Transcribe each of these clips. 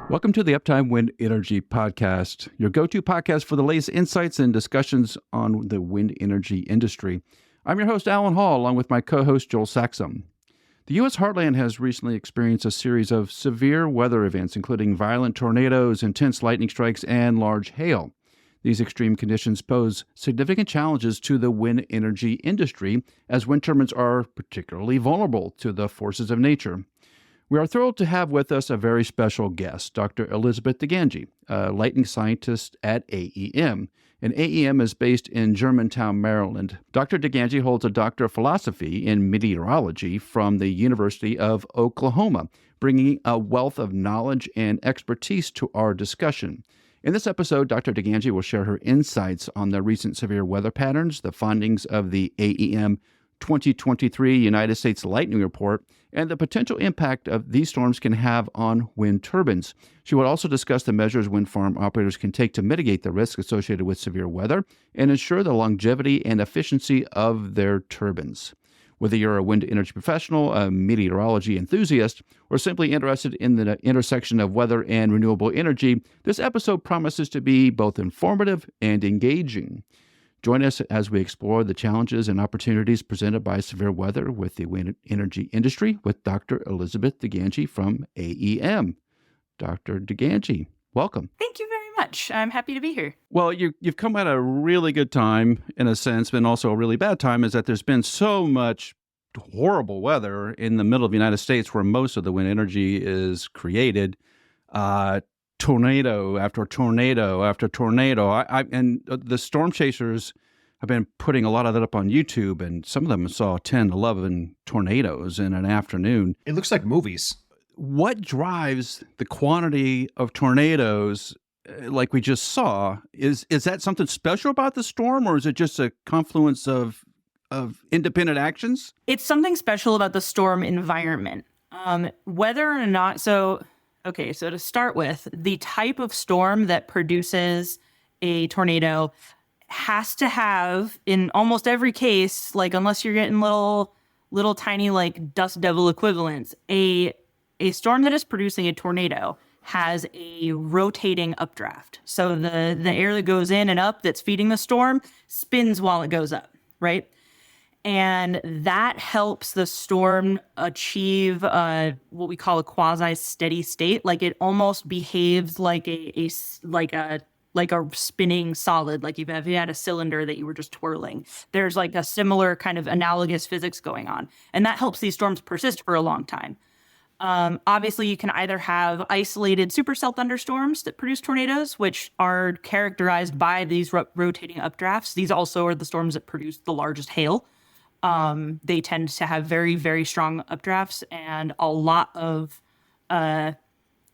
Welcome to the Uptime Wind Energy Podcast, your go-to podcast for the latest insights and discussions on the wind energy industry. I'm your host, Alan Hall, along with my co-host, Joel Saxum. The U.S. Heartland has recently experienced a series of severe weather events, including violent tornadoes, intense lightning strikes, and large hail. These extreme conditions pose significant challenges to the wind energy industry, as wind turbines are particularly vulnerable to the forces of nature. We are thrilled to have with us a very special guest, Dr. Elizabeth DeGangi, a lightning scientist at AEM. And AEM is based in Germantown, Maryland. Dr. DeGangi holds a Doctor of Philosophy in Meteorology from the University of Oklahoma, bringing a wealth of knowledge and expertise to our discussion. In this episode, Dr. DeGangi will share her insights on the recent severe weather patterns, the findings of the AEM 2023 United States Lightning Report, and the potential impact of these storms can have on wind turbines. She will also discuss the measures wind farm operators can take to mitigate the risk associated with severe weather and ensure the longevity and efficiency of their turbines. Whether you're a wind energy professional, a meteorology enthusiast, or simply interested in the intersection of weather and renewable energy, this episode promises to be both informative and engaging. Join us as we explore the challenges and opportunities presented by severe weather with the wind energy industry with Dr. Elizabeth DeGangi from AEM. Dr. DeGangi, welcome. Thank you very much. I'm happy to be here. Well, you've come at a really good time, in a sense, but also a really bad time, is that there's been so much horrible weather in the middle of the United States where most of the wind energy is created. Tornado after tornado after tornado. And the storm chasers have been putting a lot of that up on YouTube, and some of them saw 10, 11 tornadoes in an afternoon. It looks like movies. What drives the quantity of tornadoes like we just saw? Is that something special about the storm, or is it just a confluence of independent actions? It's something special about the storm environment. Whether or not, so to start with, the type of storm that produces a tornado has to have, in almost every case, like unless you're getting little tiny like dust devil equivalents, a storm that is producing a tornado has a rotating updraft. So the air that goes in and up that's feeding the storm spins while it goes up, right? And that helps the storm achieve what we call a quasi-steady state. Like it almost behaves like a spinning solid. Like if you had a cylinder that you were just twirling, there's like a similar kind of analogous physics going on, and that helps these storms persist for a long time. Obviously, you can either have isolated supercell thunderstorms that produce tornadoes, which are characterized by these rotating updrafts. These also are the storms that produce the largest hail. They tend to have very, very strong updrafts and a lot of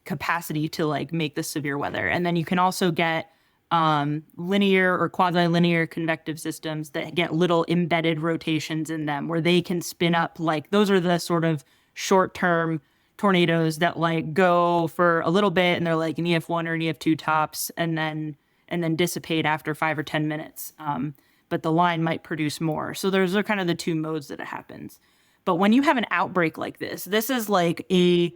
capacity to like make this severe weather. And then you can also get linear or quasi-linear convective systems that get little embedded rotations in them where they can spin up. Like those are the sort of short-term tornadoes that like go for a little bit and they're like an EF1 or an EF2 tops and then dissipate after 5 or 10 minutes. But the line might produce more. So those are kind of the two modes that it happens. But when you have an outbreak like this is like a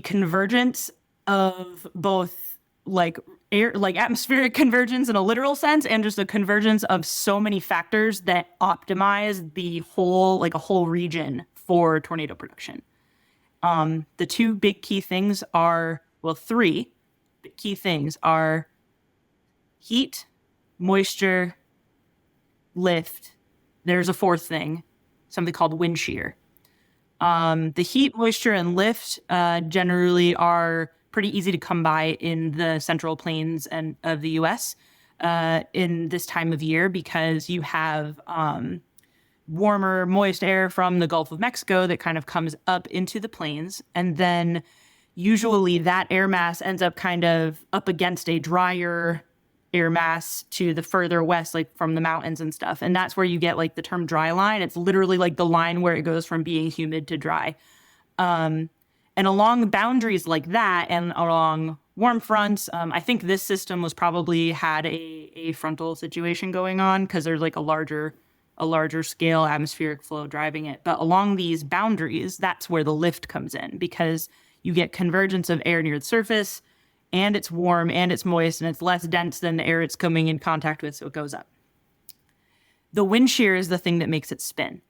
convergence of both like air, like atmospheric convergence in a literal sense, and just a convergence of so many factors that optimize the whole, like a whole region for tornado production. The two big key things are, well, three key things are heat, moisture, lift. There's a fourth thing, something called wind shear. The heat, moisture, and lift generally are pretty easy to come by in the central plains and of the U.S. In this time of year because you have warmer, moist air from the Gulf of Mexico that kind of comes up into the plains, and then usually that air mass ends up kind of up against a drier air mass to the further west, like from the mountains and stuff. And that's where you get like the term dry line. It's literally like the line where it goes from being humid to dry. And along boundaries like that and along warm fronts, I think this system was probably had a frontal situation going on because there's like a larger scale atmospheric flow driving it. But along these boundaries, that's where the lift comes in because you get convergence of air near the surface, and it's warm and it's moist and it's less dense than the air it's coming in contact with, so it goes up. The wind shear is the thing that makes it spin.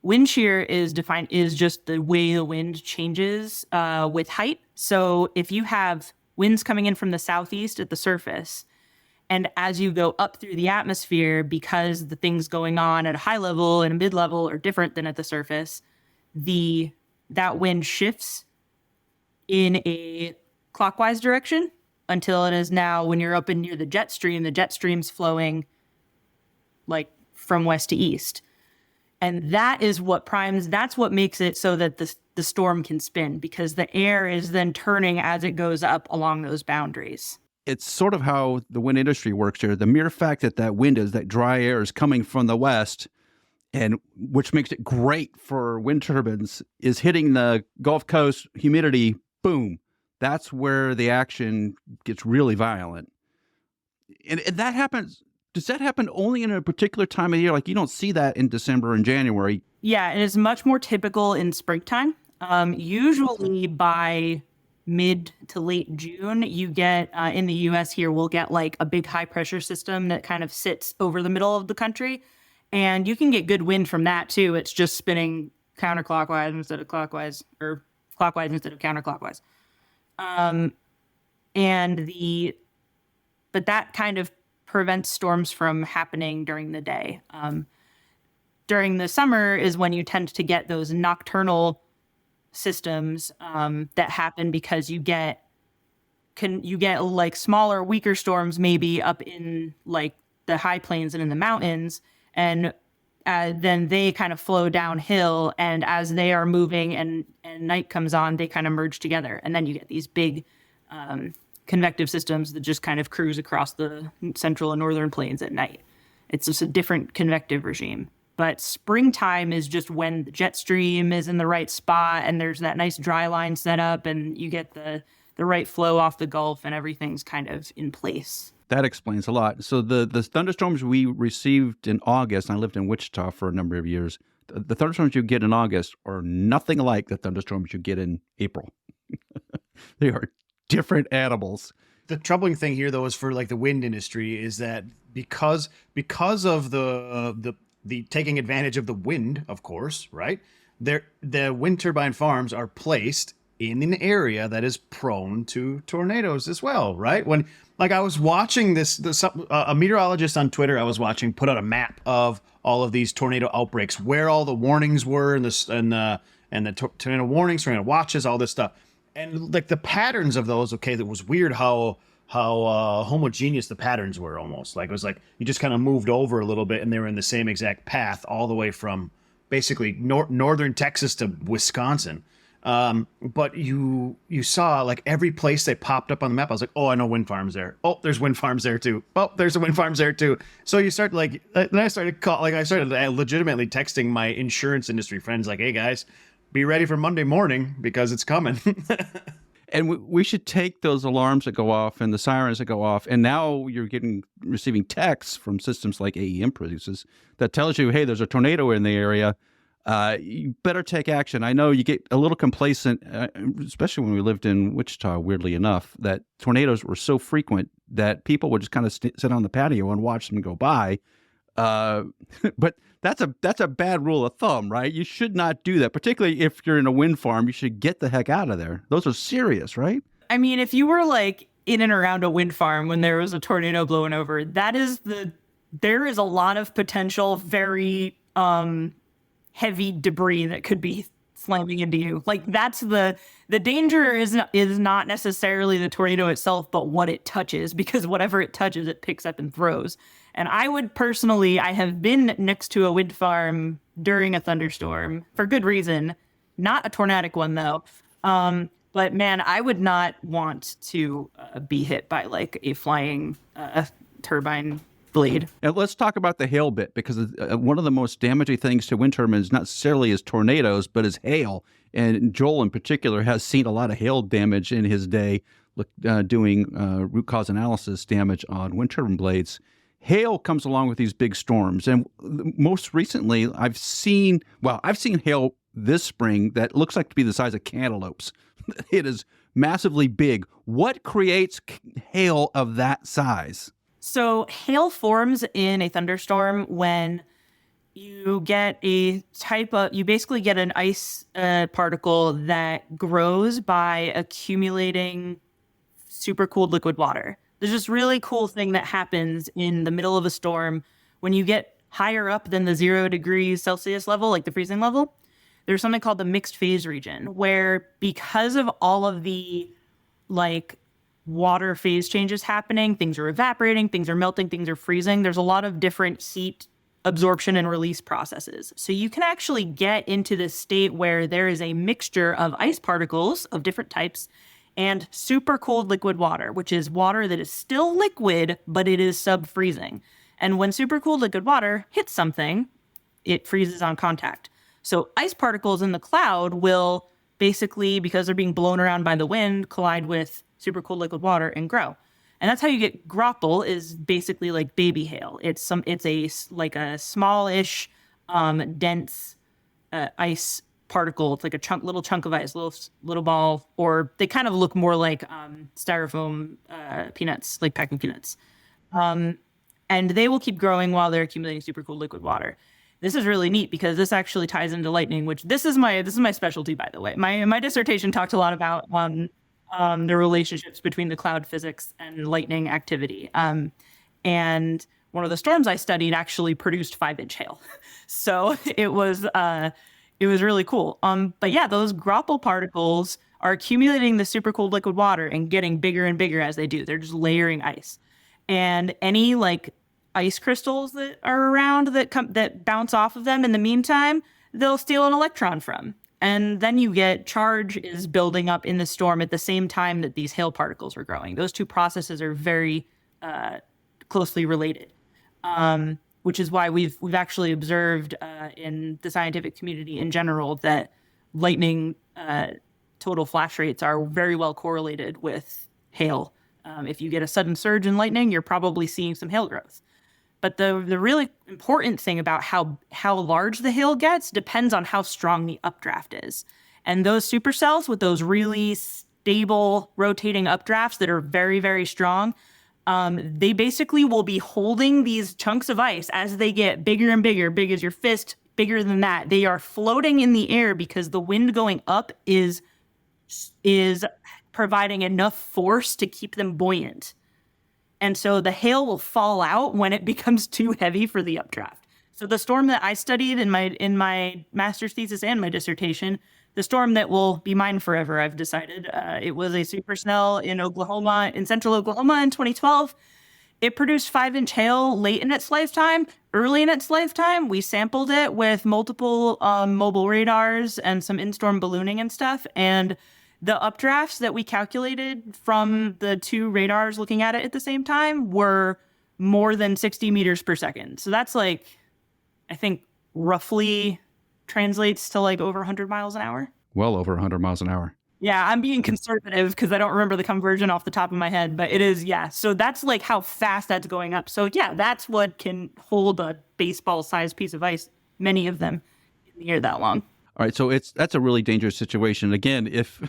Wind shear is just the way the wind changes with height. So if you have winds coming in from the southeast at the surface, and as you go up through the atmosphere, because the things going on at a high level and a mid level are different than at the surface, that wind shifts in a clockwise direction until it is now, when you're up in near the jet stream's flowing like from west to east. And that's what makes it so that the storm can spin, because the air is then turning as it goes up along those boundaries. It's sort of how the wind industry works here. The mere fact that that dry air is coming from the west, and which makes it great for wind turbines, is hitting the Gulf Coast, humidity, boom. That's where the action gets really violent. And that happens. Does that happen only in a particular time of year? Like, you don't see that in December and January. Yeah, it is much more typical in springtime. Usually by mid to late June, you get, in the US here, we'll get like a big high pressure system that kind of sits over the middle of the country. And you can get good wind from that too. It's just spinning counterclockwise instead of clockwise, or clockwise instead of counterclockwise. But that kind of prevents storms from happening during the day. During the summer is when you tend to get those nocturnal systems that happen, because you get like smaller, weaker storms maybe up in like the high plains and in the mountains, and then they kind of flow downhill, and as they are moving and night comes on, they kind of merge together, and then you get these big convective systems that just kind of cruise across the central and northern plains at night. It's just a different convective regime. But springtime is just when the jet stream is in the right spot and there's that nice dry line set up and you get the right flow off the Gulf and everything's kind of in place. That explains a lot. So the thunderstorms we received in August, and I lived in Wichita for a number of years, the thunderstorms you get in August are nothing like the thunderstorms you get in April. They are different animals. The troubling thing here, though, is for like the wind industry, is that because of the taking advantage of the wind, of course, right? The wind turbine farms are placed in an area that is prone to tornadoes as well, right? When, like, I was watching a meteorologist on Twitter I was watching put out a map of all of these tornado outbreaks, where all the warnings were, and the tornado warnings, tornado watches, all this stuff. And like the patterns of those, okay, that was weird how homogeneous the patterns were almost. Like it was like you just kind of moved over a little bit and they were in the same exact path all the way from basically northern Texas to Wisconsin. But you saw like every place they popped up on the map. I was like, oh, I know wind farms there. Oh, there's wind farms there too. Oh, there's a wind farms there too. So you start like, then I started legitimately texting my insurance industry friends like, hey guys, be ready for Monday morning because it's coming. And we should take those alarms that go off and the sirens that go off. And now you're receiving texts from systems like AEM produces that tells you, hey, there's a tornado in the area. You better take action. I know you get a little complacent, especially when we lived in Wichita, weirdly enough, that tornadoes were so frequent that people would just kind of sit on the patio and watch them go by. But that's a bad rule of thumb, right? You should not do that, particularly if you're in a wind farm. You should get the heck out of there. Those are serious, right? I mean, if you were like in and around a wind farm when there was a tornado blowing over, there is a lot of potential very heavy debris that could be slamming into you. Like that's the danger is not necessarily the tornado itself, but what it touches, because whatever it touches, it picks up and throws. And I have been next to a wind farm during a thunderstorm for good reason, not a tornadic one though. But man, I would not want to be hit by like a flying turbine blade. And let's talk about the hail bit, because one of the most damaging things to wind turbines not necessarily is tornadoes, but is hail. And Joel in particular has seen a lot of hail damage in his day, doing root cause analysis damage on wind turbine blades. Hail comes along with these big storms. And most recently, I've seen hail this spring that looks like to be the size of cantaloupes. it is massively big. What creates hail of that size? So hail forms in a thunderstorm when you get you basically get an ice particle that grows by accumulating super cooled liquid water. There's this really cool thing that happens in the middle of a storm when you get higher up than the 0 degrees Celsius level, like the freezing level. There's something called the mixed phase region, where because of all of the like water phase changes happening, things are evaporating, things are melting, things are freezing. There's a lot of different heat absorption and release processes. So you can actually get into this state where there is a mixture of ice particles of different types and super cold liquid water, which is water that is still liquid, but it is sub-freezing. And when super cold liquid water hits something, it freezes on contact. So ice particles in the cloud will basically, because they're being blown around by the wind, collide with super cold liquid water and grow. And that's how you get graupel, is basically like baby hail. It's a smallish, dense ice particle. It's like a little chunk of ice, little ball, or they kind of look more like styrofoam peanuts, like packing peanuts. And they will keep growing while they're accumulating super cool liquid water. This is really neat because this actually ties into lightning, which this is my specialty, by the way. My dissertation talked a lot about the relationships between the cloud physics and lightning activity. And one of the storms I studied actually produced 5-inch hail. So it was really cool. But yeah, those graupel particles are accumulating the super cold liquid water and getting bigger and bigger as they do. They're just layering ice. And any like ice crystals that are around that bounce off of them in the meantime, they'll steal an electron from. And then you get charge is building up in the storm at the same time that these hail particles are growing. Those two processes are very closely related, which is why we've actually observed in the scientific community in general that lightning total flash rates are very well correlated with hail. If you get a sudden surge in lightning, you're probably seeing some hail growth. But the really important thing about how large the hail gets depends on how strong the updraft is. And those supercells with those really stable rotating updrafts that are very, very strong, they basically will be holding these chunks of ice as they get bigger and bigger, big as your fist, bigger than that. They are floating in the air because the wind going up is providing enough force to keep them buoyant. And so the hail will fall out when it becomes too heavy for the updraft. So the storm that I studied in my master's thesis and my dissertation, the storm that will be mine forever, I've decided, it was a supercell in central Oklahoma in 2012. It produced 5-inch hail late in its lifetime. Early in its lifetime, we sampled it with multiple mobile radars and some in-storm ballooning and stuff. And the updrafts that we calculated from the two radars looking at it at the same time were more than 60 meters per second. So that's like, I think roughly translates to like over 100 miles an hour. Well over 100 miles an hour. Yeah, I'm being conservative because I don't remember the conversion off the top of my head, but it is, yeah. So that's like how fast that's going up. So yeah, that's what can hold a baseball-sized piece of ice, many of them, in the air that long. All right, so that's a really dangerous situation. Again, if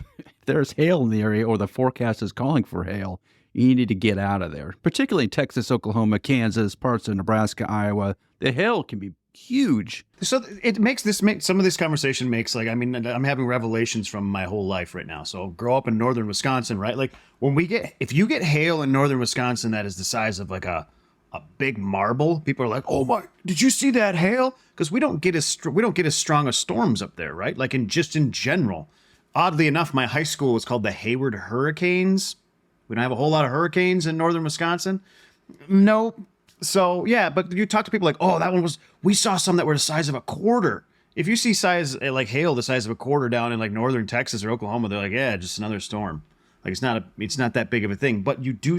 there's hail in the area or the forecast is calling for hail, you need to get out of there. Particularly in Texas, Oklahoma, Kansas, parts of Nebraska, Iowa, the hail can be huge. So some of this conversation makes like, I mean, I'm having revelations from my whole life right now. So grow up in northern Wisconsin, right? Like if you get hail in northern Wisconsin that is the size of like a big marble, people are like, "Oh my, did you see that hail?" Because we don't get as strong as storms up there, right? Like in general. Oddly enough, my high school was called the Hayward Hurricanes. We don't have a whole lot of hurricanes in northern Wisconsin. No. So yeah, but you talk to people like, "Oh, that one we saw some that were the size of a quarter." If you see like hail the size of a quarter down in like northern Texas or Oklahoma, they're like, "Yeah, just another storm." Like it's not that big of a thing. But you do.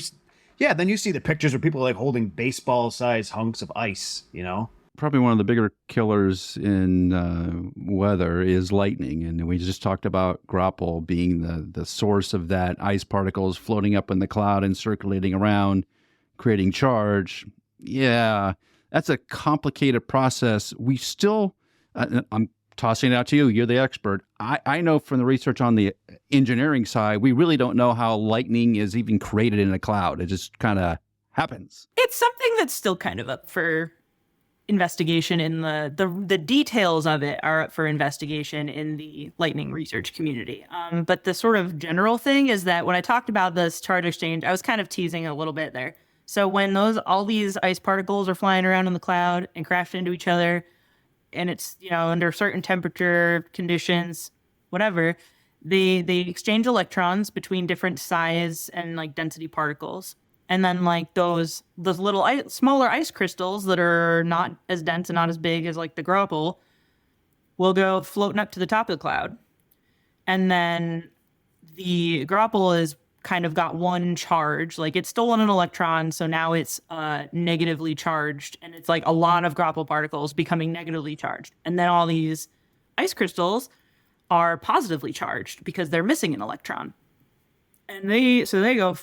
Yeah, then you see the pictures where people are like holding baseball-sized hunks of ice, you know? Probably one of the bigger killers in weather is lightning. And we just talked about graupel being the source of that, ice particles floating up in the cloud and circulating around, creating charge. Yeah, that's a complicated process. We still, I'm tossing it out to you. You're the expert. I know from the research on the engineering side, we really don't know how lightning is even created in a cloud. It just kind of happens. It's something that's still kind of up for investigation in the details of it are up for investigation in the lightning research community. But the sort of general thing is that when I talked about this charge exchange, I was kind of teasing a little bit there. So when all these ice particles are flying around in the cloud and crash into each other, and it's, under certain temperature conditions, whatever, they exchange electrons between different size and like density particles. And then like those little smaller ice crystals that are not as dense and not as big as like the graupel will go floating up to the top of the cloud. And then the graupel is kind of got one charge, like it's stolen an electron, so now it's negatively charged, and it's like a lot of graupel particles becoming negatively charged. And then all these ice crystals are positively charged because they're missing an electron. And they go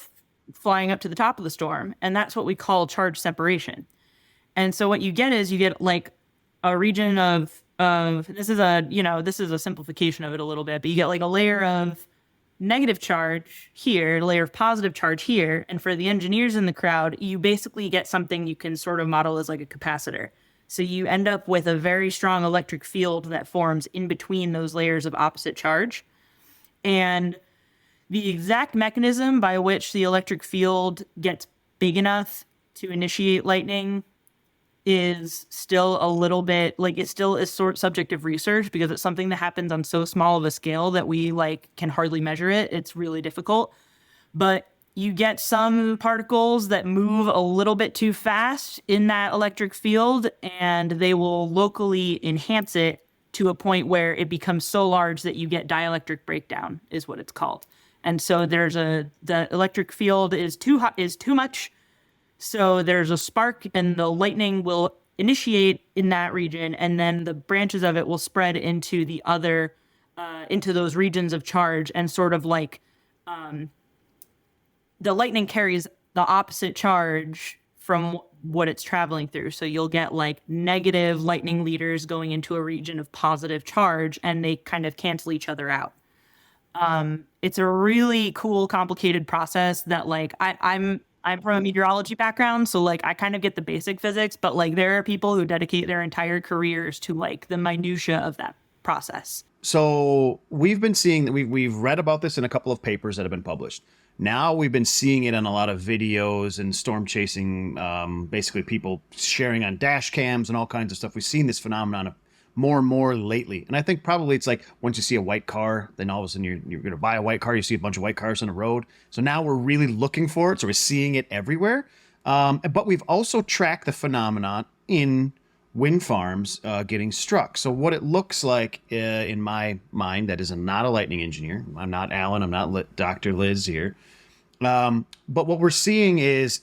flying up to the top of the storm, and that's what we call charge separation. And so what you get is like a region of this is a simplification of it a little bit, but you get like a layer of negative charge here, a layer of positive charge here, and for the engineers in the crowd, you basically get something you can sort of model as like a capacitor. So you end up with a very strong electric field that forms in between those layers of opposite charge. And the exact mechanism by which the electric field gets big enough to initiate lightning is still a little bit like it still is sort of subject of research because it's something that happens on so small of a scale that we like can hardly measure it. It's really difficult. But you get some particles that move a little bit too fast in that electric field, and they will locally enhance it to a point where it becomes so large that you get dielectric breakdown, is what it's called. And so the electric field is too much. So there's a spark, and the lightning will initiate in that region, and then the branches of it will spread into the other, into those regions of charge, and sort of like the lightning carries the opposite charge from what it's traveling through. So you'll get like negative lightning liters going into a region of positive charge, and they kind of cancel each other out. It's a really cool, complicated process that like I'm from a meteorology background, so like I kind of get the basic physics, but like there are people who dedicate their entire careers to like the minutia of that process. So we've been seeing that we've read about this in a couple of papers that have been published. Now we've been seeing it in a lot of videos and storm chasing, basically people sharing on dash cams and all kinds of stuff. We've seen this phenomenon more and more lately. And I think probably it's like once you see a white car, then all of a sudden you're going to buy a white car. You see a bunch of white cars on the road. So now we're really looking for it. So we're seeing it everywhere. But we've also tracked the phenomenon in wind farms getting struck. So what it looks like in my mind, that is not a lightning engineer. I'm not Alan. I'm not Dr. Liz here. But what we're seeing is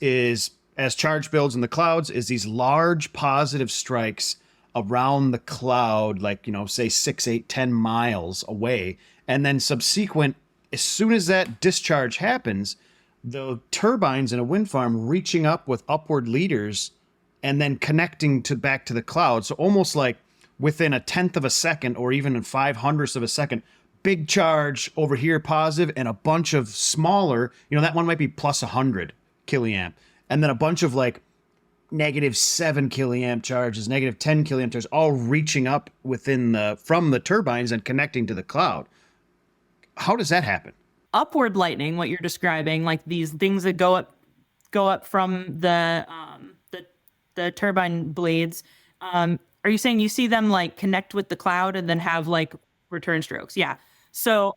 as charge builds in the clouds is these large positive strikes around the cloud, like, say 6, 8, 10 miles away. And then subsequent, as soon as that discharge happens, the turbines in a wind farm reaching up with upward leaders and then connecting back to the cloud. So almost like within a tenth of a second or even in 500ths of a second, big charge over here positive and a bunch of smaller, that one might be plus 100 killiamp. And then a bunch of like -7 killiamp charges, -10 killiamp charges, all reaching up from the turbines and connecting to the cloud. How does that happen? Upward lightning, what you're describing, like these things that go up from the turbine blades. Are you saying you see them like connect with the cloud and then have like return strokes? Yeah. So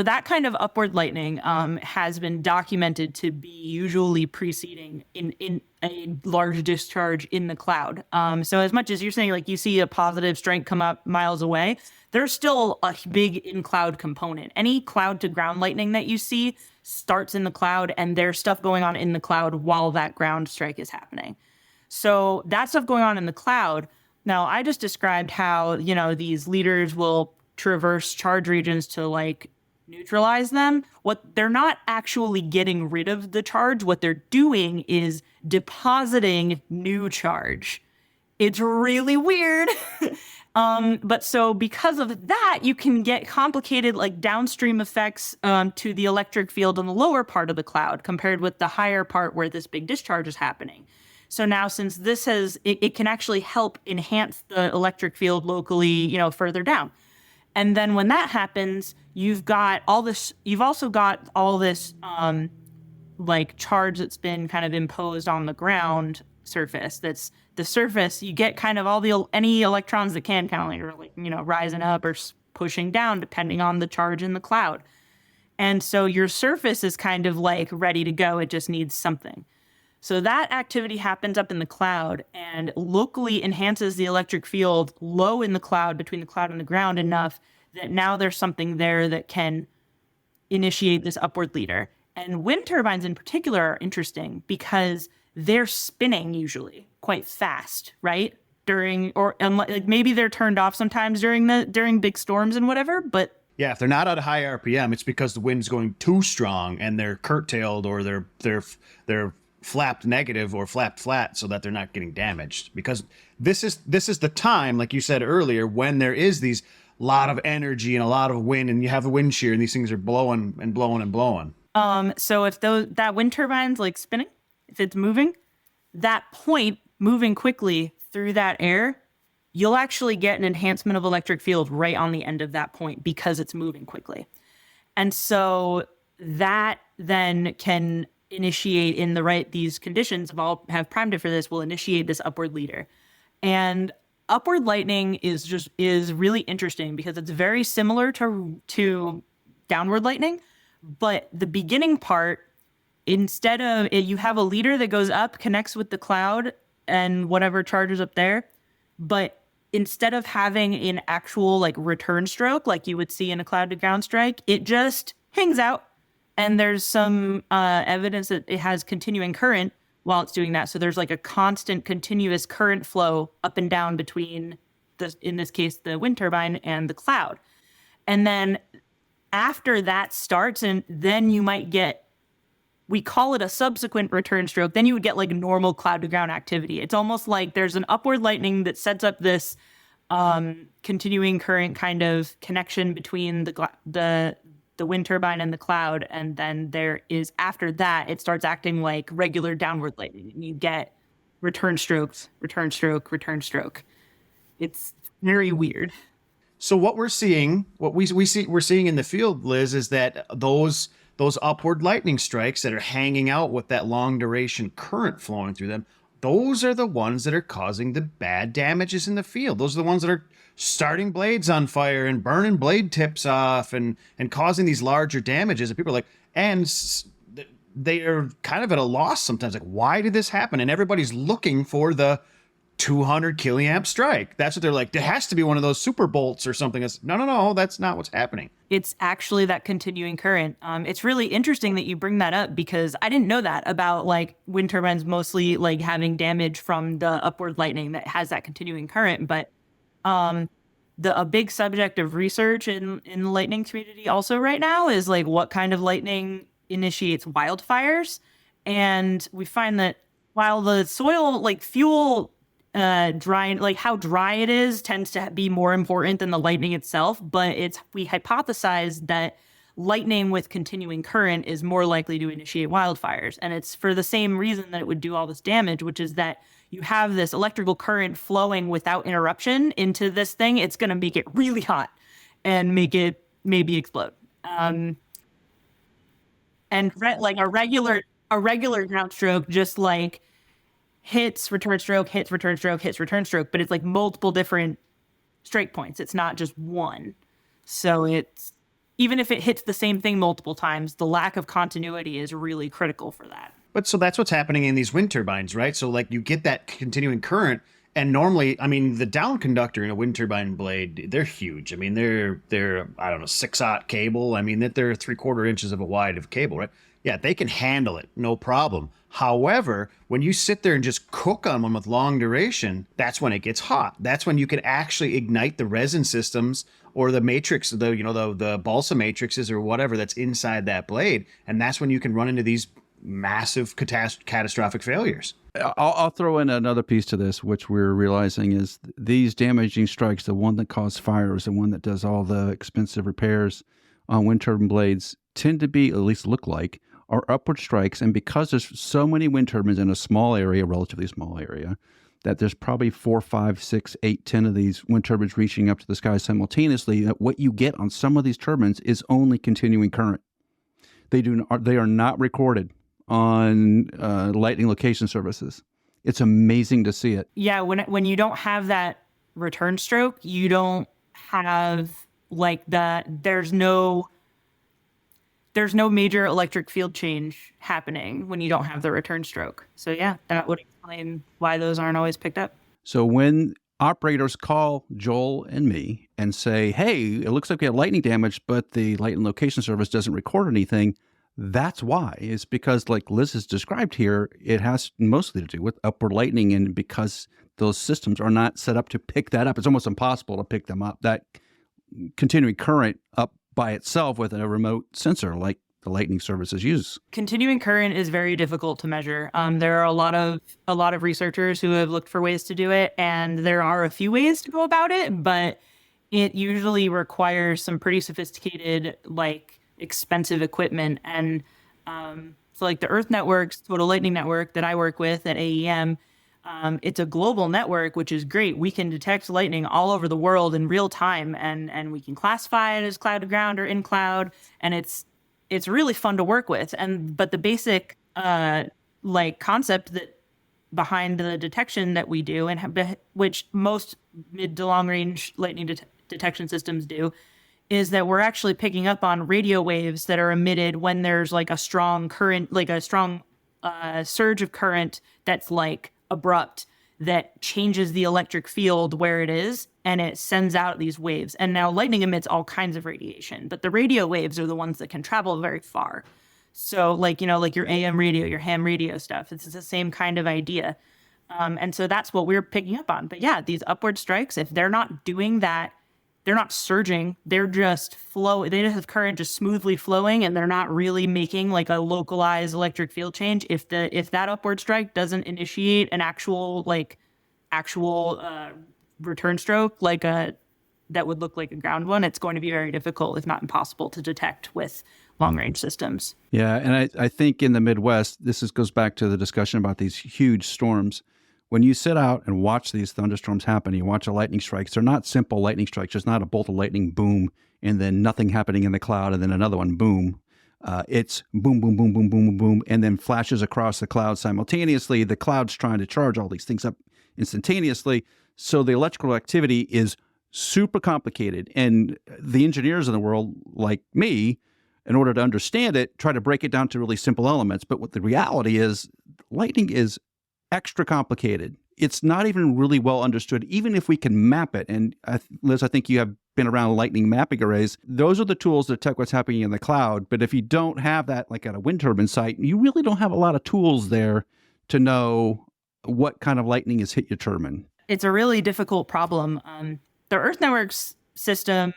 that kind of upward lightning has been documented to be usually preceding in a large discharge in the cloud. So as much as you're saying like you see a positive strike come up miles away, there's still a big in-cloud component. Any cloud to ground lightning that you see starts in the cloud, and there's stuff going on in the cloud while that ground strike is happening. So that stuff going on in the cloud. Now, I just described how, these leaders will traverse charge regions to like neutralize them. What they're not actually getting rid of the charge. What they're doing is depositing new charge. It's really weird. But so because of that, you can get complicated like downstream effects to the electric field in the lower part of the cloud compared with the higher part where this big discharge is happening. So now since this has, it can actually help enhance the electric field locally, further down. And then when that happens, you've also got all this like charge that's been kind of imposed on the ground surface. That's the surface. You get kind of any electrons that can kind of like rising up or pushing down depending on the charge in the cloud. And so your surface is kind of like ready to go. It just needs something. So that activity happens up in the cloud and locally enhances the electric field low in the cloud, between the cloud and the ground, enough that now there's something there that can initiate this upward leader. And wind turbines in particular are interesting because they're spinning usually quite fast, right? Like maybe they're turned off sometimes during big storms and whatever, but Yeah, if they're not at a high RPM, it's because the wind's going too strong and they're curtailed, or they're flapped negative or flapped flat so that they're not getting damaged. Because this is the time, like you said earlier, when there is these lot of energy and a lot of wind, and you have a wind shear, and these things are blowing and blowing and blowing. So if that wind turbine's like spinning, if it's moving, that point moving quickly through that air, you'll actually get an enhancement of electric field right on the end of that point because it's moving quickly. And so that then can initiate these conditions have primed it for this, will initiate this upward leader. And upward lightning is really interesting because it's very similar to downward lightning, but the beginning part, instead of it, you have a leader that goes up, connects with the cloud and whatever charges up there, but instead of having an actual like return stroke like you would see in a cloud to ground strike, it just hangs out. And there's some evidence that it has continuing current while it's doing that. So there's like a constant continuous current flow up and down between in this case, the wind turbine and the cloud. And then after that starts, and then you might get, we call it a subsequent return stroke, then you would get like normal cloud to ground activity. It's almost like there's an upward lightning that sets up this continuing current kind of connection between the wind turbine and the cloud. And then there is, after that, it starts acting like regular downward lightning. And you get return strokes, return stroke, return stroke. It's very weird. So what we're seeing in the field, Liz, is that those upward lightning strikes that are hanging out with that long duration current flowing through them, those are the ones that are causing the bad damages in the field. Those are the ones that are starting blades on fire and burning blade tips off and causing these larger damages. And people are like, and they are kind of at a loss sometimes. Like, why did this happen? And everybody's looking for the 200 killiamp strike. That's what they're like. There has to be one of those super bolts or something. No, that's not what's happening. It's actually that continuing current. It's really interesting that you bring that up because I didn't know that about like wind turbines mostly like having damage from the upward lightning that has that continuing current. But a big subject of research in the lightning community also right now is like what kind of lightning initiates wildfires. And we find that while the soil, like fuel, dry, like how dry it is tends to be more important than the lightning itself, but we hypothesize that lightning with continuing current is more likely to initiate wildfires. And it's for the same reason that it would do all this damage, which is that you have this electrical current flowing without interruption into this thing. It's going to make it really hot and make it maybe explode. And like a regular ground stroke just like hits return stroke, hits return stroke, hits return stroke, but it's like multiple different strike points. It's not just one. So it's, even if it hits the same thing multiple times, the lack of continuity is really critical for that. But so that's what's happening in these wind turbines, right? So like you get that continuing current, and normally, I mean, the down conductor in a wind turbine blade, they're huge. I mean, they're I don't know, 6/0 cable. I mean, that they're 3/4 inches of a wide of cable, right? Yeah, they can handle it, no problem. However, when you sit there and just cook on one with long duration, that's when it gets hot. That's when you can actually ignite the resin systems or the matrix, the balsa matrices or whatever that's inside that blade. And that's when you can run into these massive catastrophic failures. I'll throw in another piece to this, which we're realizing is these damaging strikes, the one that cause fires, the one that does all the expensive repairs on wind turbine blades, tend to be, at least look like, are upward strikes. And because there's so many wind turbines in a small area, relatively small area, that there's probably 4, 5, 6, 8, 10 of these wind turbines reaching up to the sky simultaneously, that what you get on some of these turbines is only continuing current. They are not recorded on lightning location services. It's amazing to see it. Yeah, when you don't have that return stroke, you don't have like that. There's no major electric field change happening when you don't have the return stroke. So yeah, that would explain why those aren't always picked up. So when operators call Joel and me and say, hey, it looks like we had lightning damage, but the lightning location service doesn't record anything, that's why. It's because, like Liz has described here, it has mostly to do with upward lightning, and because those systems are not set up to pick that up, it's almost impossible to pick them up, that continuing current up by itself with a remote sensor like the lightning services use. Continuing current is very difficult to measure. There are a lot of researchers who have looked for ways to do it, and there are a few ways to go about it, but it usually requires some pretty sophisticated, like, expensive equipment. And so like the Earth Network's Total Lightning Network that I work with at AEM, it's a global network, which is great. We can detect lightning all over the world in real time, and we can classify it as cloud to ground or in cloud, and it's really fun to work with. But the basic like concept that behind the detection that we do, and which most mid to long range lightning detection systems do, is that we're actually picking up on radio waves that are emitted when there's like a strong current, like a strong surge of current that's like abrupt, that changes the electric field where it is, and it sends out these waves. And now lightning emits all kinds of radiation, but the radio waves are the ones that can travel very far. So like, like your AM radio, your ham radio stuff, it's the same kind of idea. And so that's what we're picking up on. But yeah, these upward strikes, if they're not doing that, they're not surging, they're just they just have current just smoothly flowing, and they're not really making like a localized electric field change. If that upward strike doesn't initiate an actual return stroke, that would look like a ground one, it's going to be very difficult, if not impossible, to detect with long range systems. Yeah, and I think in the Midwest, goes back to the discussion about these huge storms. When you sit out and watch these thunderstorms happen, you watch a lightning strikes, they're not simple lightning strikes. There's not a bolt of lightning, boom, and then nothing happening in the cloud, and then another one, boom. It's boom, boom, boom, boom, boom, boom, boom, and then flashes across the cloud simultaneously. The cloud's trying to charge all these things up instantaneously. So the electrical activity is super complicated. And the engineers in the world, like me, in order to understand it, try to break it down to really simple elements. But what the reality is, lightning is extra complicated. It's not even really well understood, even if we can map it. And Liz, I think you have been around lightning mapping arrays. Those are the tools that detect what's happening in the cloud. But if you don't have that, like at a wind turbine site, you really don't have a lot of tools there to know what kind of lightning has hit your turbine. It's a really difficult problem. The Earth Networks system,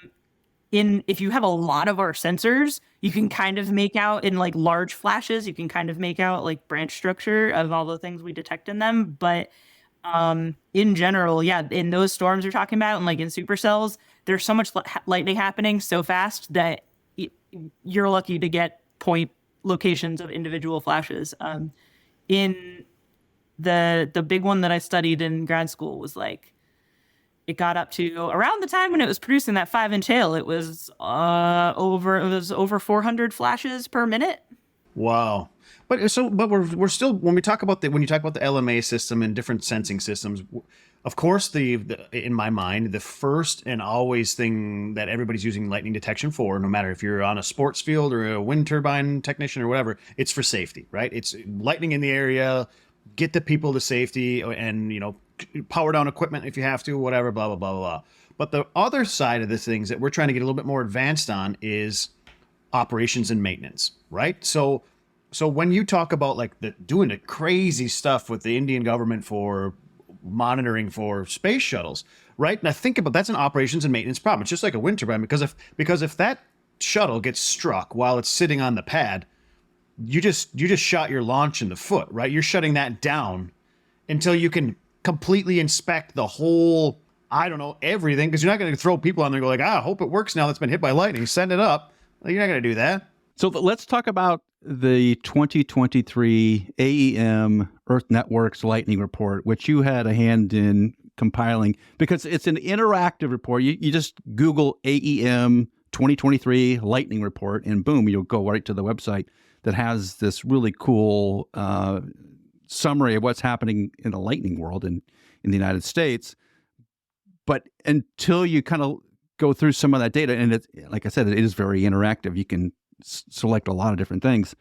if you have a lot of our sensors, you can kind of make out in like large flashes, you can kind of make out like branch structure of all the things we detect in them. But in general, yeah, in those storms you're talking about, and like in supercells, there's so much lightning happening so fast that you're lucky to get point locations of individual flashes. In the big one that I studied in grad school was like, it got up to around the time when it was producing that 5-inch hail, it was over 400 flashes per minute. Wow. But we're still, when you talk about the LMA system and different sensing systems, of course, in my mind, the first and always thing that everybody's using lightning detection for, no matter if you're on a sports field or a wind turbine technician or whatever, it's for safety, right? It's lightning in the area, get the people to safety, and power down equipment if you have to, whatever, blah, blah, blah, blah, blah. But the other side of the things that we're trying to get a little bit more advanced on is operations and maintenance, right? So when you talk about like doing the crazy stuff with the Indian government for monitoring for space shuttles, right? Now think about, that's an operations and maintenance problem. It's just like a wind turbine, because if that shuttle gets struck while it's sitting on the pad, you just shot your launch in the foot, right? You're shutting that down until you can completely inspect the whole, I don't know, everything, because you're not going to throw people on there and go like, I hope it works now that's been hit by lightning. Send it up. Well, you're not going to do that. So let's talk about the 2023 AEM Earth Networks Lightning Report, which you had a hand in compiling, because it's an interactive report. You just Google AEM 2023 Lightning Report, and boom, you'll go right to the website that has this really cool summary of what's happening in the lightning world in the United States. But until you kind of go through some of that data, and it's, like I said, it is very interactive. You can select a lot of different things.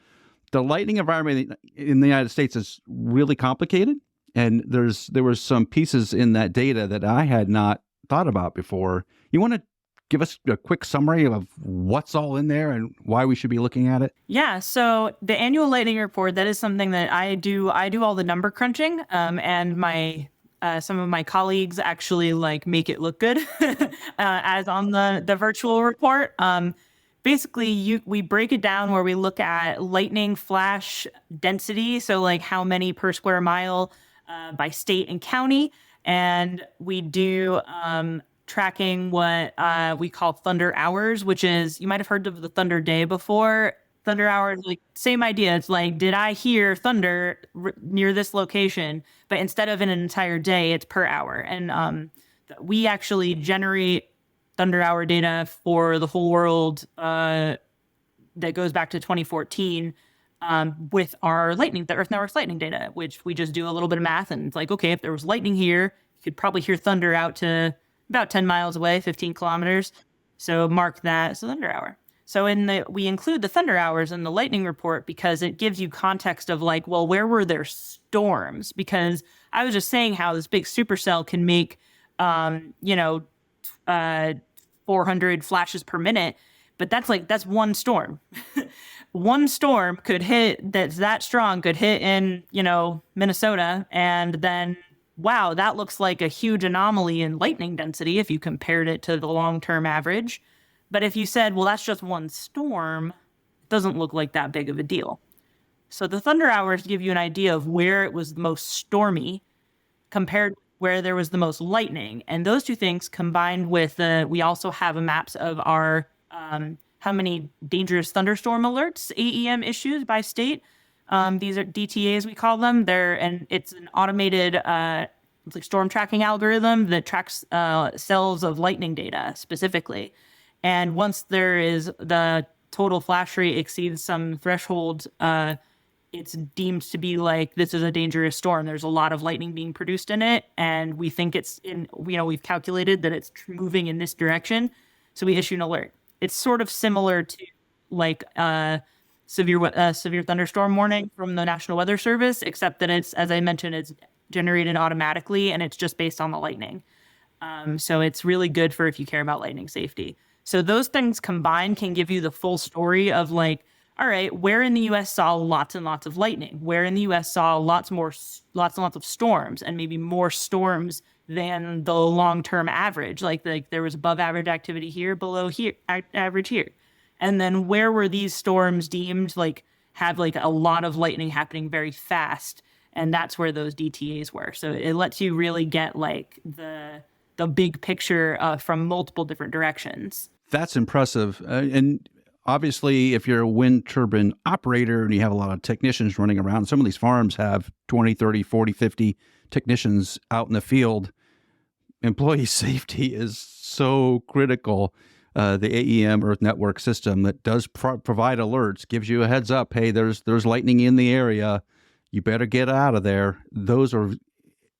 The lightning environment in the United States is really complicated, and there were some pieces in that data that I had not thought about before. You want to give us a quick summary of what's all in there and why we should be looking at it? Yeah, so the annual lightning report, that is something that I do. I do all the number crunching, and my some of my colleagues actually like make it look good as on the virtual report. Basically, we break it down where we look at lightning flash density, so like how many per square mile by state and county, and we do tracking what we call thunder hours, which is, you might have heard of the thunder day before. Thunder hours, like same idea. It's like, did I hear thunder near this location? But instead of in an entire day, it's per hour. And we actually generate thunder hour data for the whole world that goes back to 2014 with our the Earth Networks lightning data, which we just do a little bit of math. And it's like, okay, if there was lightning here, you could probably hear thunder out to about 10 miles away, 15 kilometers. So mark that as a thunder hour. So we include the thunder hours in the lightning report because it gives you context of like, well, where were there storms? Because I was just saying how this big supercell can make, 400 flashes per minute, but that's one storm. One storm could hit that's that strong could hit in, Minnesota, and then wow, that looks like a huge anomaly in lightning density if you compared it to the long-term average. But if you said, well, that's just one storm, it doesn't look like that big of a deal. So the thunder hours give you an idea of where it was the most stormy compared to where there was the most lightning. And those two things combined with we also have a maps of our how many dangerous thunderstorm alerts AEM issues by state. These are DTAs, we call them. It's an automated it's like storm tracking algorithm that tracks cells of lightning data specifically. And once the total flash rate exceeds some threshold, it's deemed to be like, this is a dangerous storm. There's a lot of lightning being produced in it, and we think we've calculated that it's moving in this direction, so we issue an alert. It's sort of similar to like severe thunderstorm warning from the National Weather Service, except that it's, as I mentioned, it's generated automatically and it's just based on the lightning. So it's really good for if you care about lightning safety. So those things combined can give you the full story of like, all right, where in the U.S. saw lots and lots of lightning? Where in the U.S. saw lots and lots of storms, and maybe more storms than the long-term average? Like there was above average activity here, below here, average here. And then where were these storms deemed like have like a lot of lightning happening very fast? And that's where those DTAs were. So it lets you really get like the big picture from multiple different directions. That's impressive. And obviously, if you're a wind turbine operator and you have a lot of technicians running around, some of these farms have 20, 30, 40, 50 technicians out in the field. Employee safety is so critical. The AEM Earth Network system that does provide alerts, gives you a heads up. Hey, there's lightning in the area. You better get out of there. Those are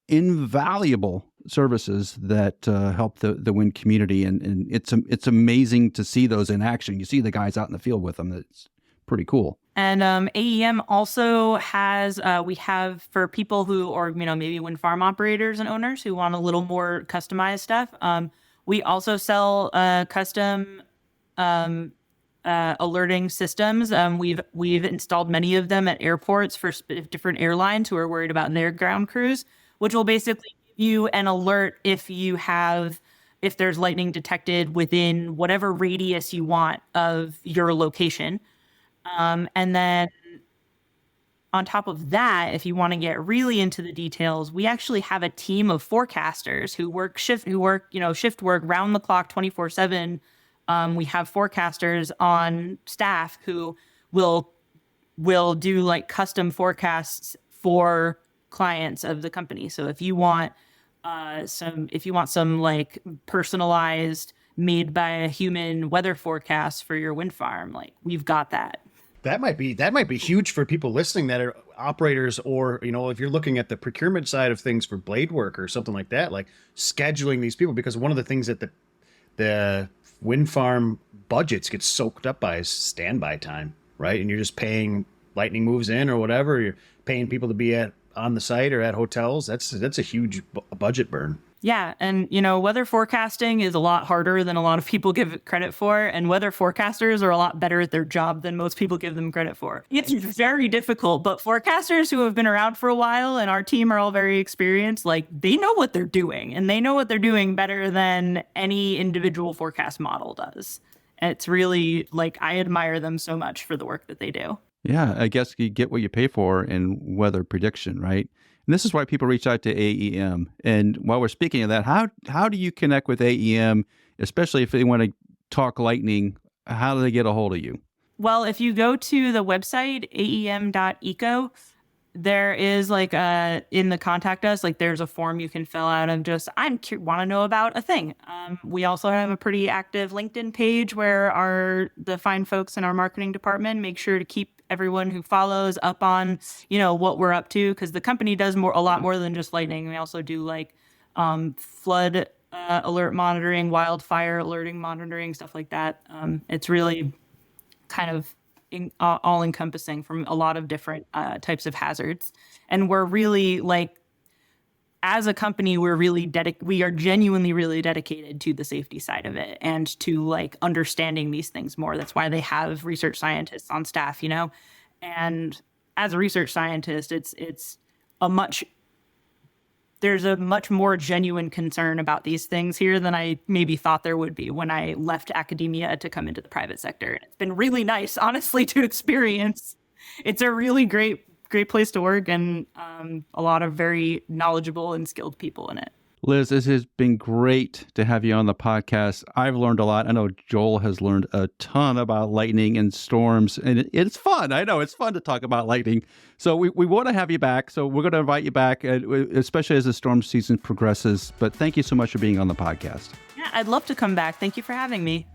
invaluable services that help the wind community, and it's amazing to see those in action. You see the guys out in the field with them. It's pretty cool. And AEM also has we have for people who, or maybe wind farm operators and owners who want a little more customized stuff. We also sell custom alerting systems. We've installed many of them at airports for different airlines who are worried about their ground crews, which will basically give you an alert if there's lightning detected within whatever radius you want of your location. And then on top of that, if you want to get really into the details, we actually have a team of forecasters who work shift work round the clock 24/7. We have forecasters on staff who will do like custom forecasts for clients of the company. So if you want some like personalized, made by a human weather forecast for your wind farm, like we've got that. That might be huge for people listening that are operators, or if you're looking at the procurement side of things for blade work or something like that, like scheduling these people, because one of the things that the wind farm budgets get soaked up by is standby time, right? And you're just paying lightning moves in or whatever. You're paying people to be on the site or at hotels. That's a huge budget burn. Yeah. And, weather forecasting is a lot harder than a lot of people give it credit for. And weather forecasters are a lot better at their job than most people give them credit for. It's very difficult, but forecasters who have been around for a while, and our team are all very experienced, like they know what they're doing, and they know what they're doing better than any individual forecast model does. It's really like, I admire them so much for the work that they do. Yeah, I guess you get what you pay for in weather prediction, right? And this is why people reach out to AEM. And while we're speaking of that, how do you connect with AEM, especially if they want to talk lightning? How do they get a hold of you? Well, if you go to the website, aem.eco, there is like in the contact us, like there's a form you can fill out of just, want to know about a thing. We also have a pretty active LinkedIn page where the fine folks in our marketing department make sure to keep everyone who follows up on, what we're up to, because the company does a lot more than just lightning. We also do like flood alert monitoring, wildfire alerting monitoring, stuff like that. It's really kind of all encompassing from a lot of different types of hazards. And we're really as a company, we are genuinely really dedicated to the safety side of it and to understanding these things more. That's why they have research scientists on staff, and as a research scientist, there's a much more genuine concern about these things here than I maybe thought there would be when I left academia to come into the private sector. It's been really nice, honestly, to experience. It's a really great place to work, and a lot of very knowledgeable and skilled people in it. Liz, this has been great to have you on the podcast. I've learned a lot. I know Joel has learned a ton about lightning and storms, and it's fun. I know it's fun to talk about lightning. So we want to have you back. So we're going to invite you back, especially as the storm season progresses. But thank you so much for being on the podcast. Yeah, I'd love to come back. Thank you for having me.